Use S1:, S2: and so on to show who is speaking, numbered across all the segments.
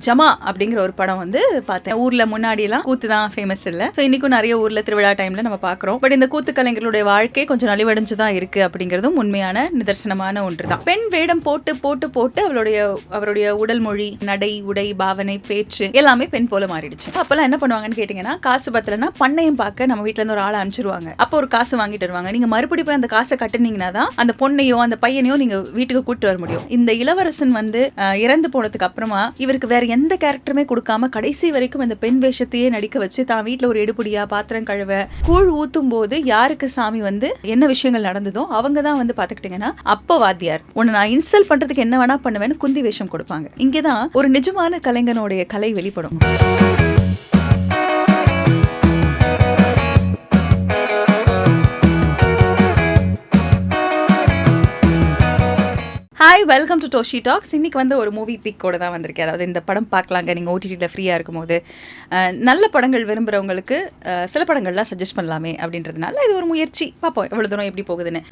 S1: ஜமா அப்படிங்கிற ஒரு படம் வந்து பார்த்தேன். ஊர்ல முன்னாடியெல்லாம் கூத்து தான் ஃபேமஸ் இல்லை. ஸோ இன்னைக்கும் நிறைய ஊர்ல திருவிழா டைம்ல நம்ம பார்க்குறோம். பட் இந்த கூத்து கலைஞர்களுடைய வாழ்க்கை கொஞ்சம் நலிவடைஞ்சு தான் இருக்கு அப்படிங்கிறதும் உண்மையான நிதர்சனமான ஒன்று தான். பெண் வேடம் போட்டு போட்டு போட்டு அவருடைய உடல் மொழி, நடை, உடை, பாவனை, பேச்சு எல்லாமே பெண் போல மாறிடுச்சு. அப்பெல்லாம் என்ன பண்ணுவாங்கன்னு கேட்டீங்கன்னா, காசு பத்தலன்னா பண்ணையும் பார்க்க நம்ம வீட்டுல இருந்து ஒரு ஆளை அனுப்பிச்சிருவாங்க. அப்போ ஒரு காசு வாங்கிட்டு வருவாங்க. நீங்க மறுபடியும் போய் அந்த காசை கட்டுனீங்கன்னா தான் அந்த பொண்ணையோ அந்த பையனையோ நீங்க வீட்டுக்கு கூட்டு வர முடியும். இந்த இளவரசன் வந்து இறந்து போனதுக்கு அப்புறமா இவருக்கு வேற எந்த கேரக்டருமே கொடுக்காம கடைசி வரைக்கும் இந்த பெண் வேஷத்தையே நடிக்க வச்சு தான் வீட்டுல ஒரு எடுபடியா பாத்திரம் கழுவ கூழ் ஊத்தும் போது யாருக்கு சாமி வந்து என்ன விஷயங்கள் நடந்ததோ அவங்க தான் வந்து பாத்துக்கிட்டீங்கன்னா அப்ப வாத்தியார் உன்னை நான் இன்சல்ட் பண்றதுக்கு என்ன வேணா பண்ணுவேன்னு குந்தி வேஷம் கொடுப்பாங்க. இங்கதான் ஒரு நிஜமான கலைஞனுடைய கலை வெளிப்படும். Hi, welcome to Doshi talks. இன்னைக்கு வந்து ஒரு மூவி பிக்கோட தான் வந்திருக்கேன். அதாவது இந்த படம் பார்க்கலாங்க நீங்கள் ஓடிடியில் ஃப்ரீயாக இருக்கும்போது. நல்ல படங்கள் விரும்புகிறவங்களுக்கு சில படங்கள்லாம் சஜஸ்ட் பண்ணலாமே அப்படின்றதுனால இது ஒரு முயற்சி. பார்ப்போம் எவ்வளோ தூரம் எப்படி போகுதுன்னு.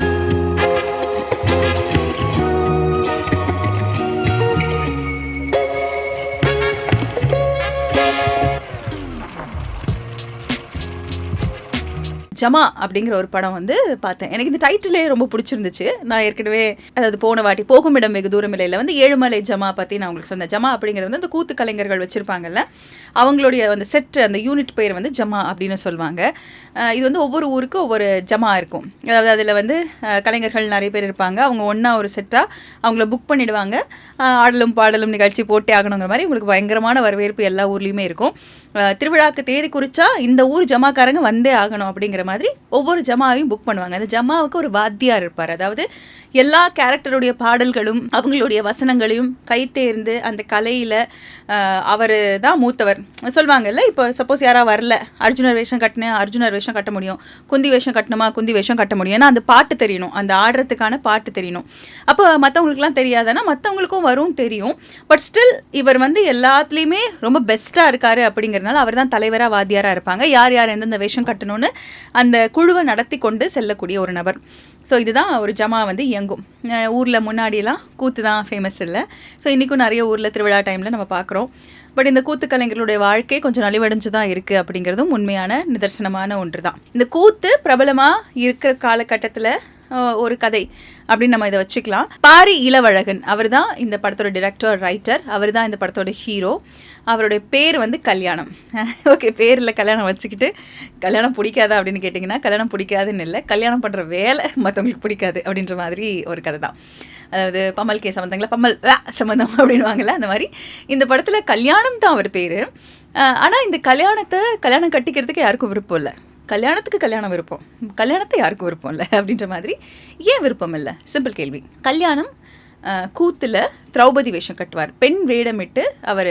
S1: ஜமா அப்படிங்கிற ஒரு படம் வந்து பார்த்தேன். எனக்கு இந்த டைட்டிலே ரொம்ப பிடிச்சிருந்துச்சு. நான் ஏற்கனவே அதாவது போன வாட்டி போகும் இடம் வெகு தூரம் இல்லையில் வந்து ஏழுமலை ஜமா பற்றி நான் உங்களுக்கு சொன்னேன். ஜமா அப்படிங்கிறது வந்து அந்த கூத்து கலைஞர்கள் வச்சுருப்பாங்கல்ல, அவங்களுடைய அந்த செட், அந்த யூனிட் பேர் வந்து ஜமா அப்படின்னு சொல்லுவாங்க. இது வந்து ஒவ்வொரு ஊருக்கும் ஒவ்வொரு ஜமா இருக்கும். அதாவது அதில் வந்து கலைஞர்கள் நிறைய பேர் இருப்பாங்க. அவங்க ஒன்றா ஒரு செட்டாக அவங்கள புக் பண்ணிவிடுவாங்க. ஆடலும் பாடலும் நிகழ்ச்சி போட்டே ஆகணுங்கிற மாதிரி உங்களுக்கு பயங்கரமான வரவேற்பு எல்லா ஊர்லேயுமே இருக்கும். திருவிழாக்கு தேதி குறிச்சா இந்த ஊர் ஜமாக்காரங்க வந்தே ஆகணும் அப்படிங்கிற மாதிரி ஒவ்வொரு ஜமாவையும் புக் பண்ணுவாங்க. அந்த ஜமாவுக்கு ஒரு வாத்தியார் இருப்பார். அதாவது எல்லா கேரக்டருடைய பாடல்களும் அவங்களுடைய வசனங்களையும் கைத்தேர்ந்து அந்த கலையில் அவர் தான் மூத்தவர் சொல்லுவாங்கல்ல. இப்போ சப்போஸ் யாராவது வரல, அர்ஜுனர் வேஷம் கட்டினேன், அர்ஜுனர் வேஷம் கட்ட முடியும், குந்தி வேஷம் கட்டணுமா குந்தி வேஷம் கட்ட முடியும். ஏன்னா அந்த பாட்டு தெரியணும், அந்த ஆடுறதுக்கான பாட்டு தெரியணும். அப்போ மற்றவங்களுக்குலாம் தெரியாதுன்னா மற்றவங்களுக்கும் வரும் தெரியும். பட் ஸ்டில் இவர் வந்து எல்லாத்துலேயுமே ரொம்ப பெஸ்ட்டாக இருக்காரு அப்படிங்கிறதுனால அவர் தான் தலைவராக வாத்தியாராக இருப்பாங்க. யார் யார் எந்தெந்த வேஷம் கட்டணும்னு அந்த குழுவை நடத்தி கொண்டு செல்லக்கூடிய ஒரு நபர். ஸோ இதுதான் ஒரு ஜமா வந்து இயங்கும். ஊரில் முன்னாடியெல்லாம் கூத்து தான் ஃபேமஸ் இல்லை. ஸோ இன்றைக்கும் நிறைய ஊரில் திருவிழா டைமில் நம்ம பார்க்குறோம். பட் இந்த கூத்து கலைஞர்களுடைய வாழ்க்கை கொஞ்சம் நலிவடைஞ்சு தான் இருக்குது அப்படிங்கிறதும் உண்மையான நிதர்சனமான ஒன்று தான். இந்த கூத்து பிரபலமாக இருக்கிற காலகட்டத்தில் ஒரு கதை அப்படின்னு நம்ம இதை வச்சுக்கலாம். பாரி இளவழகன் அவர் தான் இந்த படத்தோட டிரெக்டர், ரைட்டர். அவர் தான் இந்த படத்தோட ஹீரோ. அவருடைய பேர் வந்து கல்யாணம். ஓகே, பேரில் கல்யாணம் வச்சுக்கிட்டு கல்யாணம் பிடிக்காதா அப்படின்னு கேட்டிங்கன்னா, கல்யாணம் பிடிக்காதுன்னு இல்லை, கல்யாணம் பண்ணுற வேலை மற்றவங்களுக்கு பிடிக்காது அப்படின்ற மாதிரி ஒரு கதை தான். அதாவது பம்மல் கே சம்மந்தங்களா, பம்மல் சம்மந்தம் அப்படின்வாங்கல்ல, அந்த மாதிரி இந்த படத்தில் கல்யாணம் தான் அவர் பேர். ஆனால் இந்த கல்யாணம் கட்டிக்கிறதுக்கு யாருக்கும் விருப்பம் இல்லை. கல்யாணத்துக்கு கல்யாணம் விருப்பம், கல்யாணத்தை யாருக்கும் விருப்பம் இல்லை அப்படின்ற மாதிரி. ஏன் விருப்பம் இல்லை? சிம்பிள் கேள்வி. கல்யாணம் கூத்தில் திரௌபதி வேஷம் கட்டுவார். பெண் வேடமிட்டு அவர்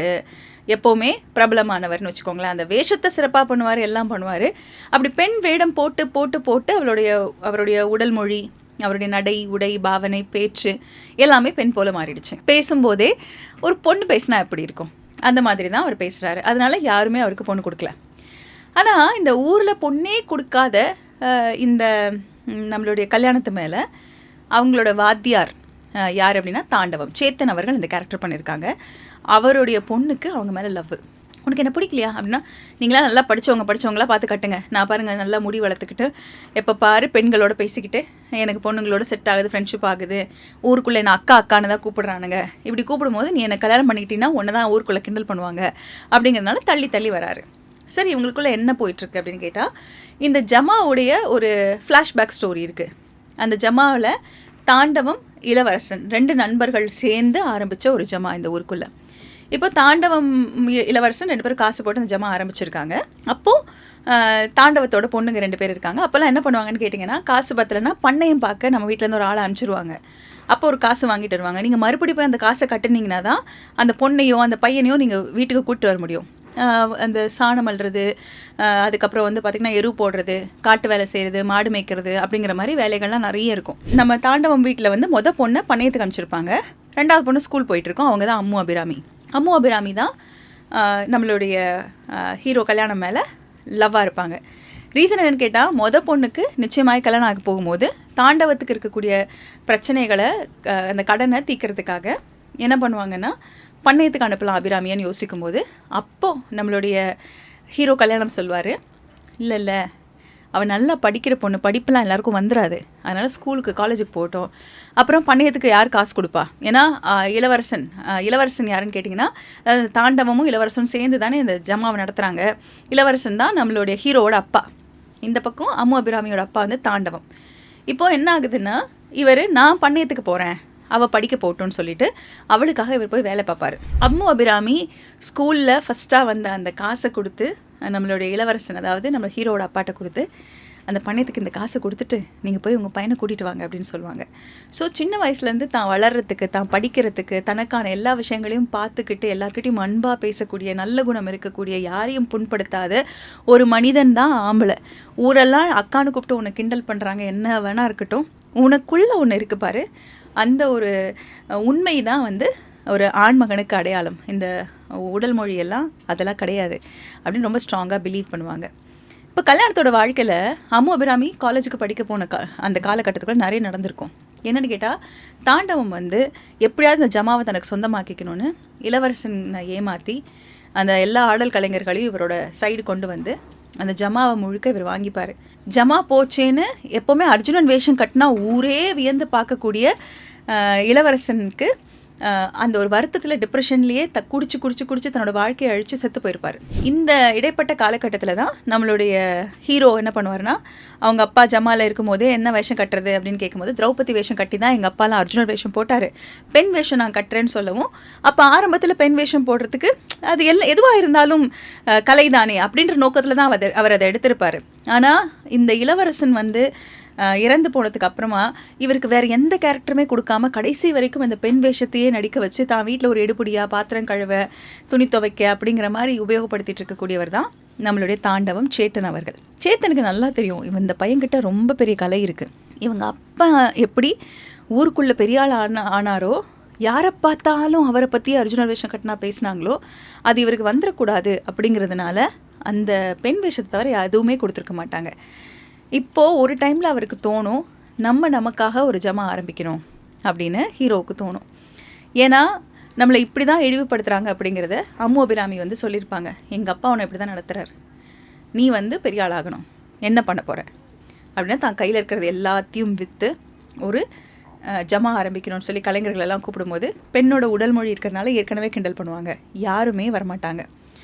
S1: எப்போவுமே பிரபலமானவர்னு வச்சுக்கோங்களேன். அந்த வேஷத்தை சிறப்பாக பண்ணுவார், எல்லாம் பண்ணுவார். அப்படி பெண் வேடம் போட்டு போட்டு போட்டு அவருடைய உடல் மொழி, அவருடைய நடை, உடை, பாவனை, பேச்சு எல்லாமே பெண் போல மாறிடுச்சு. பேசும்போதே ஒரு பொண்ணு பேசினா எப்படி இருக்கும் அந்த மாதிரி தான் அவர் பேசுகிறாரு. அதனால யாருமே அவருக்கு பொண்ணு கொடுக்கல. ஆனால் இந்த ஊரில் பொண்ணே கொடுக்காத இந்த நம்மளுடைய கல்யாணத்து மேலே அவங்களோட வாத்தியார் யார் அப்படின்னா தாண்டவம். சேத்தன் அவர்கள் இந்த கேரக்டர் பண்ணியிருக்காங்க. அவருடைய பொண்ணுக்கு அவங்க மேலே லவ். உனக்கு என்ன பிடிக்கலையா அப்படின்னா, நீங்களாம் நல்லா படித்தவங்களா பார்த்து கட்டுங்க, நான் பாருங்கள் நல்லா முடி வளர்த்துக்கிட்டு எப்போ பாரு பெண்களோட பேசிக்கிட்டு எனக்கு பொண்ணுங்களோட செட் ஆகுது, ஃப்ரெண்ட்ஷிப் ஆகுது, ஊருக்குள்ளே என்ன அக்கான்னு தான் கூப்பிடுறானுங்க, இப்படி கூப்பிடும்போது நீ என்னை கல்யாணம் பண்ணிக்கிட்டீங்கன்னா ஒன்று தான் ஊருக்குள்ளே கிண்டல் பண்ணுவாங்க அப்படிங்கிறதுனால தள்ளி வராரு. சரி, இவங்களுக்குள்ளே என்ன போயிட்டுருக்கு அப்படின்னு கேட்டால், இந்த ஜமாவுடைய ஒரு ஃப்ளாஷ்பேக் ஸ்டோரி இருக்குது. அந்த ஜமாவில் தாண்டவம், இளவரசன் 2 நண்பர்கள் சேர்ந்து ஆரம்பித்த ஒரு ஜமா இந்த ஊருக்குள்ளே. இப்போ தாண்டவம், இளவரசன் 2 பேரும் காசு போட்டு அந்த ஜமா ஆரம்பிச்சிருக்காங்க. அப்போது தாண்டவத்தோட பொண்ணுங்க 2 பேர் இருக்காங்க. அப்போல்லாம் என்ன பண்ணுவாங்கன்னு கேட்டிங்கன்னா, காசு பத்தலைன்னா பண்ணையும் பார்க்க நம்ம வீட்டிலேருந்து ஒரு ஆளை அனுப்பிச்சிருவாங்க. அப்போ ஒரு காசு வாங்கிட்டு வருவாங்க. நீங்கள் மறுபடியும் போய் அந்த காசை கட்டுனீங்கன்னா தான் அந்த பொண்ணையோ அந்த பையனையோ நீங்கள் வீட்டுக்கு கூப்பிட்டு வர முடியும். அந்த சாணம் அள்ளுறது, அதுக்கப்புறம் வந்து பார்த்திங்கன்னா எரு போடுறது, காட்டு வேலை செய்கிறது, மாடு மேய்க்கிறது அப்படிங்கிற மாதிரி வேலைகள்லாம் நிறைய இருக்கும். நம்ம தாண்டவம் வீட்டில் வந்து பொண்ணை பண்ணையத்துக்கு அனுப்பிச்சிருப்பாங்க. 2வது பொண்ணு ஸ்கூல் போயிட்டுருக்கோம். அவங்க தான் அம்மு அபிராமி தான் நம்மளுடைய ஹீரோ கல்யாணம் மேலே லவ்வாக இருப்பாங்க. ரீசன் என்னென்னு கேட்டால், பொண்ணுக்கு நிச்சயமாக கல்யாணம் ஆகி போகும்போது தாண்டவத்துக்கு இருக்கக்கூடிய பிரச்சனைகளை, அந்த கடனை தீர்க்கறதுக்காக என்ன பண்ணுவாங்கன்னா, பண்ணையத்துக்கு அனுப்பலாம் அபிராமியான்னு யோசிக்கும்போது அப்போது நம்மளுடைய ஹீரோ கல்யாணம் சொல்வார், இல்லை இல்லை அவள் நல்லா படிக்கிற பொண்ணு, படிப்பெல்லாம் எல்லாருக்கும் வந்துடாது, அதனால் ஸ்கூலுக்கு காலேஜுக்கு போகட்டும். அப்புறம் பண்ணையத்துக்கு யார் காசு கொடுப்பா? ஏன்னா இளவரசன் யாருன்னு கேட்டிங்கன்னா தாண்டவமும் இளவரசனும் சேர்ந்து தானே இந்த ஜமாவை நடத்துகிறாங்க. இளவரசன் தான் நம்மளுடைய ஹீரோவோட அப்பா, இந்த பக்கம் அம்மு அபிராமியோட அப்பா வந்து தாண்டவம். இப்போது என்ன ஆகுதுன்னா நான் பண்ணையத்துக்கு போகிறேன், அவள் படிக்க போட்டோன்னு சொல்லிட்டு அவளுக்காக இவர் போய் வேலை பார்ப்பார். அம்மு அபிராமி ஸ்கூலில் ஃபஸ்ட்டாக வந்த அந்த காசை கொடுத்து நம்மளுடைய இளவரசன், அதாவது நம்ம ஹீரோட அப்பாட்ட கொடுத்து அந்த பண்ணையத்துக்கு இந்த காசை கொடுத்துட்டு நீங்கள் போய் உங்கள் பையனை கூட்டிகிட்டு வாங்க அப்படின்னு சொல்லுவாங்க. ஸோ சின்ன வயசுலேருந்து தான் வளர்கிறதுக்கு, தான் படிக்கிறதுக்கு, தனக்கான எல்லா விஷயங்களையும் பார்த்துக்கிட்டு எல்லாருக்கிட்டையும் அன்பாக பேசக்கூடிய, நல்ல குணம் இருக்கக்கூடிய, யாரையும் புண்படுத்தாத ஒரு மனிதன் தான் ஆம்பளை. ஊரெல்லாம் அக்கானு கூப்பிட்டு உன்னை கிண்டல் பண்ணுறாங்க, என்ன வேணா இருக்கட்டும், உனக்குள்ளே ஒன்று இருக்கு பாரு, அந்த ஒரு உண்மை தான் வந்து ஒரு ஆண்மகனுக்கு அடையாளம். இந்த உடல் மொழியெல்லாம் அதெல்லாம் கிடையாது அப்படின்னு ரொம்ப ஸ்ட்ராங்காக பிலீவ் பண்ணுவாங்க. இப்போ கல்யாணத்தோட வாழ்க்கையில் அம்மு அபிராமி காலேஜுக்கு படிக்க போன அந்த காலகட்டத்துக்குள்ள நிறைய நடந்திருக்கும். என்னென்னு கேட்டால் தாண்டவம் வந்து எப்படியாவது இந்த ஜமாவை தனக்கு சொந்தமாக்கிக்கணும்னு இளவரசனை ஏமாற்றி அந்த எல்லா ஆடல் கலைஞர்களையும் இவரோட சைடு கொண்டு வந்து அந்த ஜமாவை முழுக்க இவர் வாங்கிப்பார். ஜமா போச்சேன்னு எப்போவுமே அர்ஜுனன் வேஷம் கட்டினா ஊரே வியந்து பார்க்கக்கூடிய இளவரசனுக்கு அந்த ஒரு வருத்தத்தில் டிப்ரெஷன்லேயே குடிச்சு தன்னோட வாழ்க்கையை அழித்து செத்து போயிருப்பார். இந்த இடைப்பட்ட காலகட்டத்தில் தான் நம்மளுடைய ஹீரோ என்ன பண்ணுவார்னா, அவங்க அப்பா ஜமாவில் இருக்கும் போதே என்ன வேஷம் கட்டுறது அப்படின்னு கேட்கும்போது திரௌபதி வேஷம் கட்டி தான் எங்கள் அப்பாலாம் அர்ஜுனர் வேஷம் போட்டார், பெண் வேஷம் நான் கட்டுறேன்னு சொல்லவும், அப்போ ஆரம்பத்தில் பெண் வேஷம் போடுறதுக்கு அது எதுவாக இருந்தாலும் கலைதானே அப்படின்ற நோக்கத்தில் தான் அவர் அதை எடுத்திருப்பார். ஆனால் இந்த இளவரசன் வந்து இறந்து போனதுக்கு அப்புறமா இவருக்கு வேறு எந்த கேரக்டருமே கொடுக்காம கடைசி வரைக்கும் இந்த பெண் வேஷத்தையே நடிக்க வச்சு தான் வீட்டில் ஒரு எடுபடியாக பாத்திரம் கழுவ, துணி துவைக்க அப்படிங்கிற மாதிரி உபயோகப்படுத்திட்டு இருக்கக்கூடியவர் தான் நம்மளுடைய தாண்டவம் சேத்தன் அவர்கள். சேத்தனுக்கு நல்லா தெரியும் இந்த பையன்கிட்ட ரொம்ப பெரிய கலை இருக்குது. இவங்க அப்பா எப்படி ஊருக்குள்ளே பெரிய ஆள் ஆனாரோ, யாரை பார்த்தாலும் அவரை பற்றி அர்ஜுனர் வேஷம் கட்டினா பேசினாங்களோ அது இவருக்கு வந்துடக்கூடாது அப்படிங்கிறதுனால அந்த பெண் வேஷத்தை தவிர எதுவுமே கொடுத்துருக்க மாட்டாங்க. இப்போது ஒரு டைமில் அவருக்கு தோணும், நமக்காக ஒரு ஜமா ஆரம்பிக்கணும் அப்படின்னு ஹீரோவுக்கு தோணும். ஏன்னா நம்மளை இப்படி தான் இழிவுபடுத்துகிறாங்க அப்படிங்கிறத அம்மு அபிராமி வந்து சொல்லியிருப்பாங்க. எங்கள் அப்பா உன்னை இப்படி தான் நடத்துகிறார், நீ வந்து பெரிய ஆளாகணும், என்ன பண்ண போகிற அப்படின்னா தான் கையில் இருக்கிறது எல்லாத்தையும் விற்று ஒரு ஜமா ஆரம்பிக்கணும்னு சொல்லி கலைஞர்களெல்லாம் கூப்பிடும்போது பெண்ணோட உடல் மொழி இருக்கிறதுனால ஏற்கனவே கிண்டல் பண்ணுவாங்க, யாருமே வரமாட்டாங்க.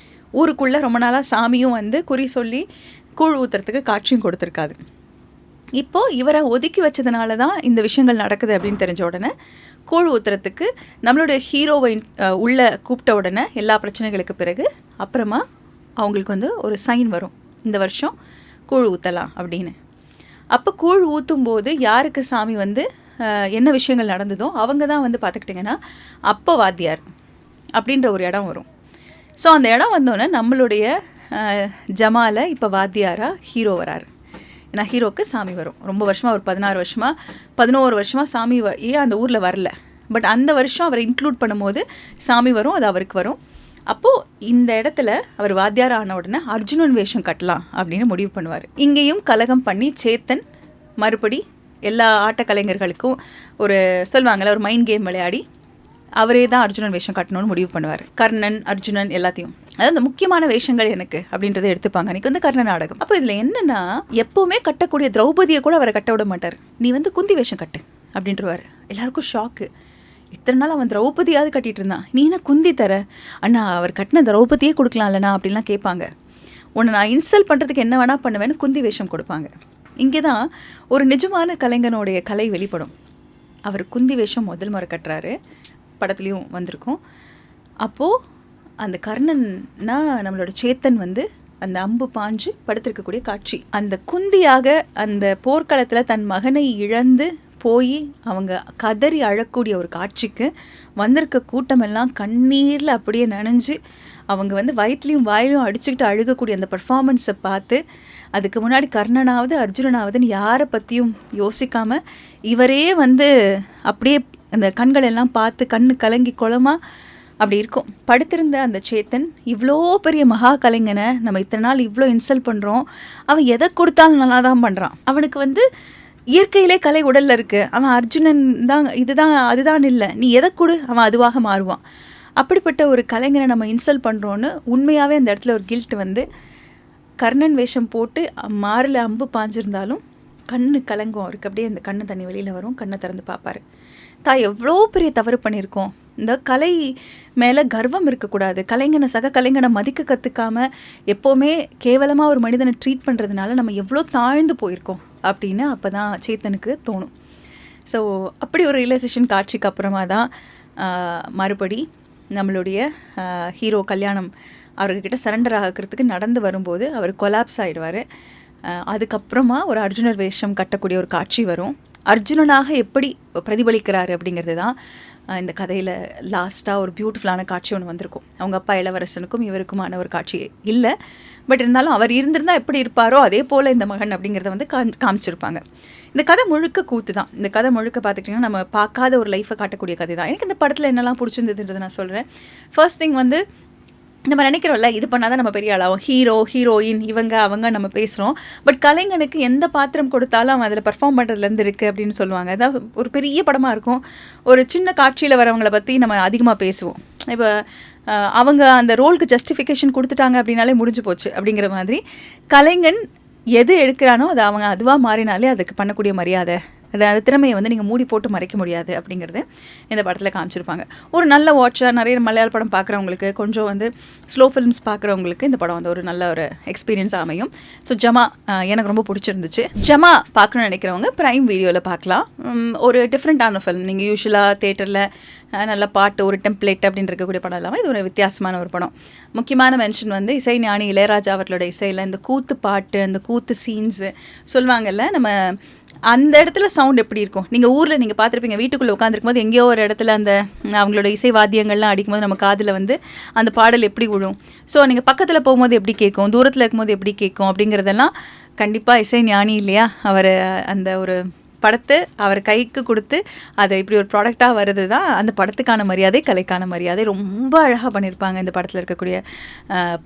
S1: ஊருக்குள்ளே ரொம்ப நாளாக சாமியும் வந்து குறி சொல்லி கூழ் ஊற்றுறதுக்கு காட்சியும் கொடுத்துருக்காது. இப்போது இவரை ஒதுக்கி வச்சதுனால தான் இந்த விஷயங்கள் நடக்குது அப்படின்னு தெரிஞ்ச உடனே கூழ் ஊற்றுறதுக்கு நம்மளோட ஹீரோவை உள்ளே கூப்பிட்ட உடனே எல்லா பிரச்சனைகளுக்கு பிறகு அப்புறமா அவங்களுக்கு வந்து ஒரு சைன் வரும், இந்த வருஷம் கூழ் ஊற்றலாம் அப்படின்னு. அப்போ கூழ் ஊற்றும் போது யாருக்கு சாமி வந்து என்ன விஷயங்கள் நடந்ததோ அவங்க தான் வந்து பார்த்துக்கிட்டிங்கன்னா அப்போ வாத்தியார் அப்படின்ற ஒரு இடம் வரும். ஸோ அந்த இடம் வந்தோடனே நம்மளுடைய ஜமால இப்போ வாத்தியாராக ஹீரோ வராரு. ஏன்னா ஹீரோக்கு சாமி வரும். ரொம்ப வருஷமாக ஒரு 11 வருஷமாக சாமி ஏன் அந்த ஊரில் வரல, பட் அந்த வருஷம் அவரை இன்க்ளூட் பண்ணும்போது சாமி வரும், அது அவருக்கு வரும். அப்போது இந்த இடத்துல அவர் வாத்தியார் ஆன உடனே அர்ஜுனன் வேஷம் கட்டலாம் அப்படின்னு முடிவு பண்ணுவார். இங்கேயும் கலகம் பண்ணி சேத்தன் மறுபடி எல்லா ஆட்டக்கலைஞர்களுக்கும் ஒரு சொல்லுவாங்கள்ல ஒரு மைண்ட் கேம் விளையாடி அவரே தான் அர்ஜுனன் வேஷம் கட்டணும்னு முடிவு பண்ணுவார். கர்ணன், அர்ஜுனன் எல்லாத்தையும், அதாவது அந்த முக்கியமான வேஷங்கள் எனக்கு அப்படின்றத எடுத்துப்பாங்க. அன்றைக்கி வந்து கர்ண நாடகம். அப்போ இதில் என்னென்னா எப்போவுமே கட்டக்கூடிய திரௌபதியை கூட அவரை கட்ட விட மாட்டார். நீ வந்து குந்தி வேஷம் கட்டு அப்படின்றவார். எல்லாருக்கும் ஷாக்கு. இத்தனை நாள் அவன் திரௌபதியாவது கட்டிகிட்டு இருந்தான், நீ என்ன குந்தி தர? அண்ணா அவர் கட்டின திரௌபதியே கொடுக்கலாம் இல்லைண்ணா அப்படின்லாம் கேட்பாங்க. உன்னை நான் இன்சல்ட் பண்ணுறதுக்கு என்ன வேணால் பண்ணுவேன்னு குந்தி வேஷம் கொடுப்பாங்க. இங்கே தான் ஒரு நிஜமான கலைஞனுடைய கலை வெளிப்படும். அவர் குந்தி வேஷம் முதல் முறை கட்டுறாரு, படத்துலையும் வந்திருக்கும். அப்போது அந்த கர்ணன்னா நம்மளோட சேத்தன் வந்து அந்த அம்பு பாஞ்சு படுத்திருக்கக்கூடிய காட்சி, அந்த குந்தியாக அந்த போர்க்களத்தில் தன் மகனை இழந்து போய் அவங்க கதறி அழக்கூடிய ஒரு காட்சிக்கு வந்திருக்க கூட்டமெல்லாம் கண்ணீரில் அப்படியே நனைஞ்சு அவங்க வந்து வயிற்றுலையும் வாயிலையும் அடிச்சுக்கிட்டு அழுகக்கூடிய அந்த பர்ஃபார்மன்ஸை பார்த்து, அதுக்கு முன்னாடி கர்ணனாவது அர்ஜுனனாவதுன்னு யாரை பற்றியும் யோசிக்காமல் இவரே வந்து அப்படியே அந்த கண்கள் எல்லாம் பார்த்து கண்ணு கலங்கி குளமா அப்படி இருக்கும். படுத்திருந்த அந்த சேத்தன் இவ்வளோ பெரிய மகா கலைஞனை நம்ம இத்தனை நாள் இவ்வளோ இன்சல்ட் பண்ணுறோம், அவன் எதை கொடுத்தாலும் நல்லா தான் பண்ணுறான். அவனுக்கு வந்து இயற்கையிலே கலை உடலில் இருக்குது. அவன் அர்ஜுனன் தான் இதுதான் அதுதான் இல்லை, நீ எதை கொடு அவன் அதுவாக மாறுவான். அப்படிப்பட்ட ஒரு கலைஞரை நம்ம இன்சல்ட் பண்ணுறோன்னு உண்மையாகவே அந்த இடத்துல ஒரு கில்ட் வந்து கர்ணன் வேஷம் போட்டு மாரில் அம்பு பாஞ்சிருந்தாலும் கண்ணு கலங்கும் அவருக்கு. அப்படியே அந்த கண்ணு தண்ணி வெளியில் வரும், கண்ணை திறந்து பார்ப்பார். தான் எவ்வளோ பெரிய தவறு பண்ணியிருக்கோம். இந்த கலை மேலே கர்வம் இருக்கக்கூடாது. கலைஞனை சக கலைஞனை மதிக்க கற்றுக்காம எப்போவுமே கேவலமாக ஒரு மனிதனை ட்ரீட் பண்ணுறதுனால நம்ம எவ்வளோ தாழ்ந்து போயிருக்கோம் அப்படின்னு அப்போ தான் சேத்தனுக்கு தோணும். ஸோ அப்படி ஒரு ரியலைசேஷன் காட்சிக்கு அப்புறமா தான் மறுபடி நம்மளுடைய ஹீரோ கல்யாணம் அவர்கிட்ட சரண்டர் ஆகிறதுக்கு நடந்து வரும்போது அவர் கொலாப்ஸ் ஆகிடுவார். அதுக்கப்புறமா ஒரு அர்ஜுனர் வேஷம் கட்டக்கூடிய ஒரு காட்சி வரும். அர்ஜுனனாக எப்படி பிரதிபலிக்கிறாரு அப்படிங்கிறது தான் இந்த கதையில் லாஸ்ட்டாக ஒரு பியூட்டிஃபுல்லான காட்சி ஒன்று வந்திருக்கும். அவங்க அப்பா இளவரசனுக்கும் இவருக்குமான ஒரு காட்சி இல்லை, பட் இருந்தாலும் அவர் இருந்திருந்தால் எப்படி இருப்பாரோ அதே போல் இந்த மகன் அப்படிங்கிறத வந்து காமிச்சிருப்பாங்க. இந்த கதை முழுக்க கூத்து தான். இந்த கதை முழுக்க பார்த்துக்கிட்டிங்கன்னா நம்ம பார்க்காத ஒரு லைஃப்பை காட்டக்கூடிய கதை தான். எனக்கு இந்த படத்தில் என்னெல்லாம் பிடிச்சிருந்ததுன்றது நான் சொல்கிறேன். ஃபர்ஸ்ட் திங் வந்து நம்ம நினைக்கிறோம்ல, இது பண்ணால் தான் நம்ம பெரிய ஆளாகும், ஹீரோ ஹீரோயின் இவங்க அவங்க நம்ம பேசுகிறோம். பட் கலைஞனுக்கு எந்த பாத்திரம் கொடுத்தாலும் அவன் அதில் பர்ஃபார்ம் பண்ணுறதுலேருந்து இருக்குது அப்படின்னு சொல்லுவாங்க. அதாவது ஒரு பெரிய படமாக இருக்கும், ஒரு சின்ன காட்சியில் வரவங்களை பற்றி நம்ம அதிகமாக பேசுவோம். இப்போ அவங்க அந்த ரோலுக்கு ஜஸ்டிஃபிகேஷன் கொடுத்துட்டாங்க அப்படின்னாலே முடிஞ்சு போச்சு அப்படிங்கிற மாதிரி கலைஞன் எது எடுக்கிறானோ அது அவங்க அதுவாக மாறினாலே அதுக்கு பண்ணக்கூடிய மரியாதை, அந்த திறமையை வந்து நீங்கள் மூடி போட்டு மறைக்க முடியாது அப்படிங்கிறது இந்த படத்தில் காமிச்சிருப்பாங்க. ஒரு நல்ல வாட்சாக நிறைய மலையாள படம் பார்க்குறவங்களுக்கு, கொஞ்சம் வந்து ஸ்லோ ஃபிலிம்ஸ் பார்க்குறவங்களுக்கு இந்த படம் வந்து ஒரு நல்ல ஒரு எக்ஸ்பீரியன்ஸ் அமையும். ஸோ ஜமா எனக்கு ரொம்ப பிடிச்சிருந்துச்சு. ஜமா பார்க்கணுன்னு நினைக்கிறவங்க ப்ரைம் வீடியோவில் பார்க்கலாம். ஒரு டிஃப்ரெண்ட்டான ஃபிலிம். நீங்கள் யூஸ்வலாக தேட்டரில் நல்ல பாட்டு ஒரு டெம்ப்ளேட் அப்படின்னு இருக்கக்கூடிய படம் இல்லாமல் இது ஒரு வித்தியாசமான ஒரு படம். முக்கியமான மென்ஷன் வந்து இசை ஞானி இளையராஜா அவர்களோட இசையில் இந்த கூத்து பாட்டு, அந்த கூத்து சீன்ஸு சொல்லுவாங்கல்ல, நம்ம அந்த இடத்துல சவுண்ட் எப்படி இருக்கும், நீங்கள் ஊரில் நீங்கள் பார்த்துருப்பீங்க, வீட்டுக்குள்ளே உட்காந்துருக்கும் போது எங்கேயோ ஒரு இடத்துல அந்த அவங்களோட இசை வாத்தியங்கள்லாம் அடிக்கும்போது நம்ம காதில் வந்து அந்த பாடல் எப்படி விழும். ஸோ நீங்கள் பக்கத்தில் போகும்போது எப்படி கேட்கும், தூரத்தில் இருக்கும்போது எப்படி கேட்கும் அப்படிங்கிறதெல்லாம் கண்டிப்பாக இசை ஞானி இல்லையா, அவர் அந்த ஒரு படத்தை அவர் கைக்கு கொடுத்து அதை இப்படி ஒரு ப்ராடக்டாக வருது தான் அந்த படத்துக்கான மரியாதை, கலைக்கான மரியாதை. ரொம்ப அழகாக பண்ணியிருப்பாங்க இந்த படத்தில் இருக்கக்கூடிய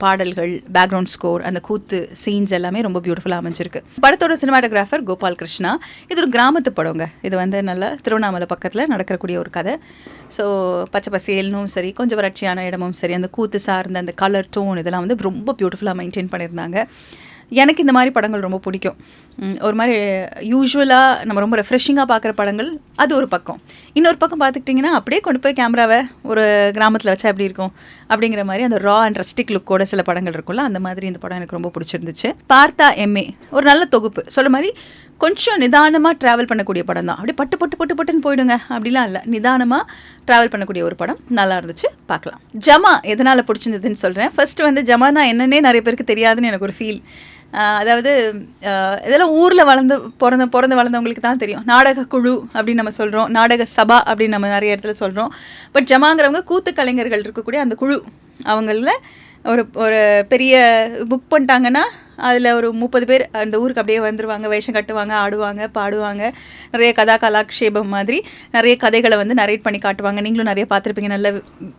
S1: பாடல்கள், பேக்ரவுண்ட் ஸ்கோர், அந்த கூத்து சீன்ஸ் எல்லாமே ரொம்ப பியூட்டிஃபுல்லாக அமைஞ்சிருக்கு. படத்தோட சினிமாட்டோகிராஃபர் கோபால் கிருஷ்ணா. இது ஒரு கிராமத்து படங்க. இது வந்து நல்ல திருவண்ணாமலை பக்கத்தில் நடக்கக்கூடிய ஒரு கதை. ஸோ பச்சை பசேல்னும் சரி, கொஞ்சம் வறட்சியான இடமும் சரி, அந்த கூத்து சார்ந்த அந்த கலர் டோன் இதெல்லாம் வந்து ரொம்ப பியூட்டிஃபுல்லாக மெயின்டைன் பண்ணியிருந்தாங்க. எனக்கு இந்த மாதிரி படங்கள் ரொம்ப பிடிக்கும். ஒரு மாதிரி யூஸ்வலாக நம்ம ரொம்ப ரெஃப்ரெஷிங்காக பார்க்குற படங்கள் அது ஒரு பக்கம். இன்னொரு பக்கம் பார்த்துக்கிட்டிங்கன்னா அப்படியே கொண்டு போய் கேமராவை ஒரு கிராமத்தில் வச்சா எப்படி இருக்கும் அப்படிங்கிற மாதிரி அந்த ரா அண்ட் ரஸ்டிக் லுக்கோட சில படங்கள் இருக்கும்ல, அந்த மாதிரி இந்த படம் எனக்கு ரொம்ப பிடிச்சிருந்துச்சு. பார்த்தா எம்ஏ ஒரு நல்ல தொகுப்பு. சொல்ல மாதிரி கொஞ்சம் நிதானமாக ட்ராவல் பண்ணக்கூடிய படம் தான். அப்படியே பட்டு பட்டு பட்டு பட்டுன்னு போயிடுங்க அப்படிலாம் இல்லை, நிதானமாக ட்ராவல் பண்ணக்கூடிய ஒரு படம். நல்லா இருந்துச்சு, பார்க்கலாம். ஜமா எதனால் பிடிச்சிருந்ததுன்னு சொல்கிறேன். ஃபர்ஸ்ட் வந்து ஜமானா என்னன்னே நிறைய பேருக்கு தெரியாதுன்னு எனக்கு ஒரு ஃபீல். அதாவது இதெல்லாம் ஊரில் பிறந்து வளர்ந்தவங்களுக்கு தான் தெரியும். நாடக குழு அப்படின்னு நம்ம சொல்கிறோம், நாடக சபா அப்படின்னு நம்ம நிறைய இடத்துல சொல்கிறோம். பட் ஜமாங்கிறவங்க கூத்து கலைஞர்கள் இருக்கக்கூடிய அந்த குழு. அவங்களில் ஒரு பெரிய புக் பண்ணிட்டாங்கன்னா அதில் ஒரு 30 பேர் அந்த ஊருக்கு அப்படியே வந்துடுவாங்க, வேஷம் கட்டுவாங்க, ஆடுவாங்க, பாடுவாங்க, நிறைய கலாக்ஷேபம் மாதிரி நிறைய கதைகளை வந்து நரேட் பண்ணி காட்டுவாங்க. நீங்களும் நிறைய பார்த்துருப்பீங்க. நல்ல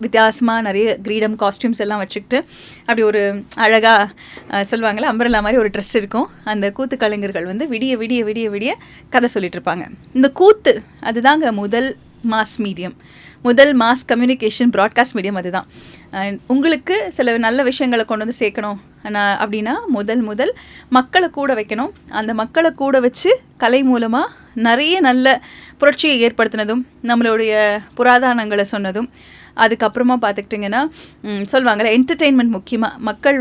S1: வித்தியாசமாக நிறைய கிரீடம் காஸ்டியூம்ஸ் எல்லாம் வச்சுக்கிட்டு அப்படி ஒரு அழகாக சொல்லுவாங்கள்ல, அம்பரலா மாதிரி ஒரு ட்ரெஸ் இருக்கும். அந்த கூத்து கலைஞர்கள் வந்து விடிய விடிய விடிய விடிய கதை சொல்லிட்டு இருப்பாங்க. இந்த கூத்து அதுதாங்க முதல் மாஸ் மீடியம், முதல் மாஸ் கம்யூனிகேஷன் ப்ராட்காஸ்ட் மீடியம் அதுதான். உங்களுக்கு சில நல்ல விஷயங்களை கொண்டு வந்து சேர்க்கணும் அப்படின்னா முதல் மக்களை கூட வைக்கணும். அந்த மக்களை கூட வச்சு கலை மூலமாக நிறைய நல்ல புரட்சியை ஏற்படுத்தினதும், நம்மளுடைய புராதனங்களை சொன்னதும், அதுக்கப்புறமா பார்த்துக்கிட்டிங்கன்னா சொல்லுவாங்கள்ல, என்டர்டெயின்மெண்ட் முக்கியமாக மக்கள்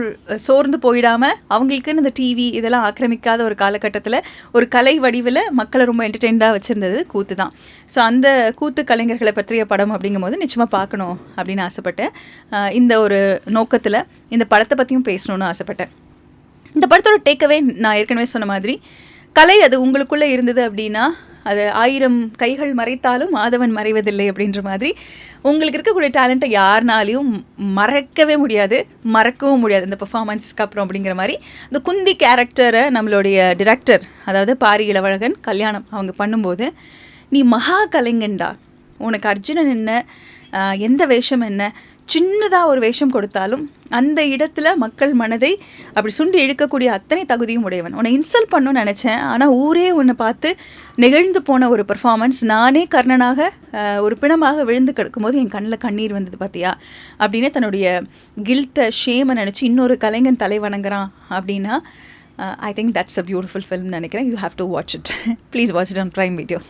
S1: சோர்ந்து போயிடாமல் அவங்களுக்குன்னு இந்த டிவி இதெல்லாம் ஆக்கிரமிக்காத ஒரு காலகட்டத்தில் ஒரு கலை வடிவில் மக்களை ரொம்ப என்டர்டெயின்டாக வச்சுருந்தது கூத்து தான். ஸோ அந்த கூத்து கலைஞர்களை பற்றிய படம் அப்படிங்கும்போது நிச்சயமாக பார்க்கணும் அப்படின்னு ஆசைப்பட்டேன். இந்த ஒரு நோக்கத்தில் இந்த படத்தை பற்றியும் பேசணுன்னு ஆசைப்பட்டேன். இந்த படத்தோட டேக்கவே நான் ஏற்கனவே சொன்ன மாதிரி, கலை அது உங்களுக்குள்ளே இருந்தது அப்படின்னா அது 1000 கைகள் மறைத்தாலும் மாதவன் மறைவதில்லை அப்படின்ற மாதிரி உங்களுக்கு இருக்கக்கூடிய டேலண்ட்டை யாருனாலையும் மறக்கவே முடியாது, மறக்கவும் முடியாது இந்த பெர்ஃபார்மன்ஸ்க்கு அப்புறம் அப்படிங்கிற மாதிரி. இந்த குந்தி கேரக்டரை நம்மளுடைய டிரெக்டர், அதாவது பாரி இளவழகன் கல்யாணம் அவங்க பண்ணும்போது, நீ மகா கலைஞன்டா, உனக்கு அர்ஜுனன் என்ன, எந்த வேஷம் என்ன, சின்னதாக ஒரு வேஷம் கொடுத்தாலும் அந்த இடத்துல மக்கள் மனதை அப்படி சுண்டி இழுக்கக்கூடிய அத்தனை தகுதியும் உடையவன். உன்னை இன்சல்ட் பண்ணணும்னு நினச்சேன், ஆனால் ஊரே உன்னை பார்த்து நெகிழ்ந்து போன ஒரு பெர்ஃபார்மன்ஸ். நானே கர்ணனாக ஒரு பிணமாக விழுந்து கிடக்கும்போது என் கண்ணில் கண்ணீர் வந்தது பார்த்தியா அப்படின்னு தன்னுடைய கில்ட்டை ஷேமை நினச்சி இன்னொரு கலைஞன் தலை வணங்குறான் அப்படின்னா I think that's a beautiful film நினைக்கிறேன். You have to watch it. Please watch it on Prime Video.